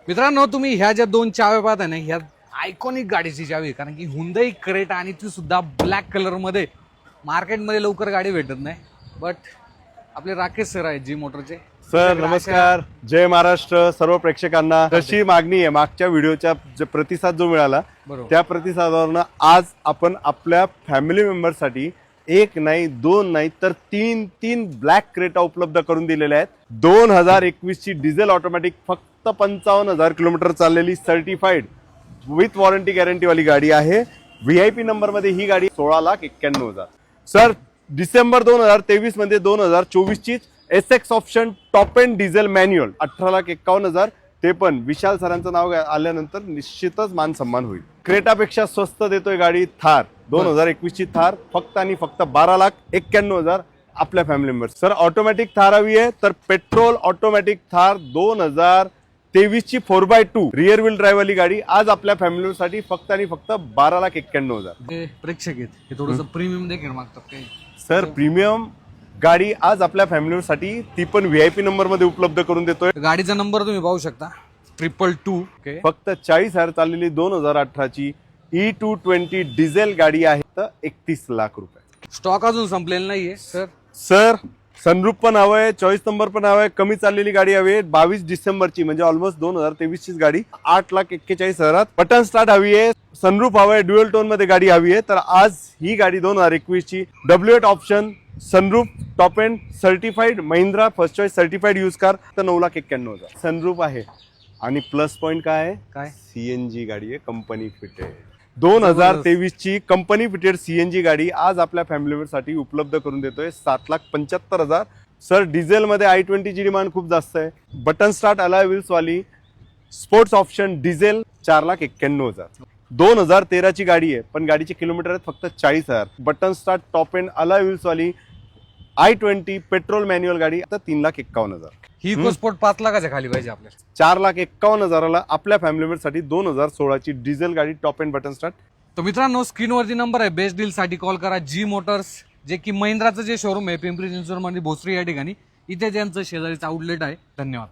मित्रांनो, तुम्ही ह्या ज्या दोन चाव्या पाहता ना, ह्या आयकॉनिक गाडीची चावी आहे. कारण की हुंडई क्रेटा आणि ती सुद्धा ब्लॅक कलर मध्ये मार्केटमध्ये लवकर गाडी भेटत नाही. बट आपले राकेश सर आहेत जी मोटरचे. सर नमस्कार, जय महाराष्ट्र सर्व प्रेक्षकांना. जशी मागणी आहे मागच्या व्हिडिओच्या प्रतिसाद जो मिळाला त्या प्रतिसादावरनं आज आपण आपल्या फॅमिली मेंबरसाठी एक नाही दोन नाही तर तीन ब्लॅक क्रेटा उपलब्ध करून दिलेल्या आहेत. 2021 ची डिझेल ऑटोमॅटिक फक्त 55,000 किलोमीटर चाललेली सर्टिफाईड विथ वॉरंटी गॅरंटी वाली गाडी आहे. VIP नंबर मध्ये ही गाडी 16,91,000. सर डिसेंबर 2023 मध्ये 2024 ची SX option top end diesel manual 18,51,000. ते पण विशाल सरांचं नाव आल्यानंतर निश्चितच मान सन्मान होईल. क्रेटापेक्षा स्वस्त देतोय गाडी थार. 2021 ची थार फक्त आणि फक्त 12,91,000 आपल्या family members. Sir automatic Thar हवी आहे तर पेट्रोल ऑटोमॅटिक थार 2023 ची 4x2 रिअर व्हील ड्राईव्ह वाली गाडी आज आपल्या फॅमिली साठी फक्त आणि फक्त 12,91,000. प्रेक्षक आहेत हे थोडंसं प्रीमियम देखील मागतात काही. सर प्रीमियम गाडी आज आपल्या फॅमिली साठी ती पण VIP नंबर मध्ये उपलब्ध करून देतोय. गाडीचा नंबर तुम्ही पाहू शकता 222. फक्त 40,000 चाललेली 2018 ची E220 डिझेल गाडी आहे तर 31 लाख रुपये. स्टॉक अजून संपलेला नाहीये सर सनरूफ पण हवंय, चॉईस नंबर पण हवाय, कमी चाललेली गाडी हवी आहे. 22 डिसेंबरची म्हणजे ऑलमोस्ट 2023 ची गाडी 8,41,000. बटन स्टार्ट हवी आहे, सनरूफ हवंय, ड्युअल टोन मध्ये गाडी हवी आहे. तर आज ही गाडी 2021 ची W8 option sunroof top end certified Mahindra first choice certified use car तर 9,91,000. सनरूफ आहे आणि प्लस पॉइंट काय आहे? काय CNG गाडी आहे, कंपनी फिटेड. 2023 ची कंपनी फिटेड CNG गाडी आज आपल्या फॅमिली साठी उपलब्ध करून देतोय 7,75,000. सर डिझेल मध्ये I20 ची डिमांड खूप जास्त आहे. बटन स्टार्ट अलॉय व्हील्स वाली स्पोर्ट्स ऑप्शन डिझेल 4,91,000. 2013 ची गाडी आहे पण गाडीचे किलोमीटर आहेत फक्त 40,000. Button start top end alloy wheels वाली I20 पेट्रोल मॅन्युअल गाडी आता 3,51,000. ही इकोस्पोर्ट 5 लाखाच्या खाली पाहिजे आपल्याला. 4,51,000 आपल्या फॅमिली साठी 2016 ची डिझेल गाडी टॉप एंड बटन स्टार्ट. तर मित्रांनो, स्क्रीनवरती नंबर आहे. बेस्ट डील साठी कॉल करा. जी मोटर्स, जे की महिंद्राचं जे शोरूम आहे पिंपरी चिंचवड मध्ये भोसरी या ठिकाणी, इथे त्यांचं शेजारीचं आउटलेट आहे. धन्यवाद.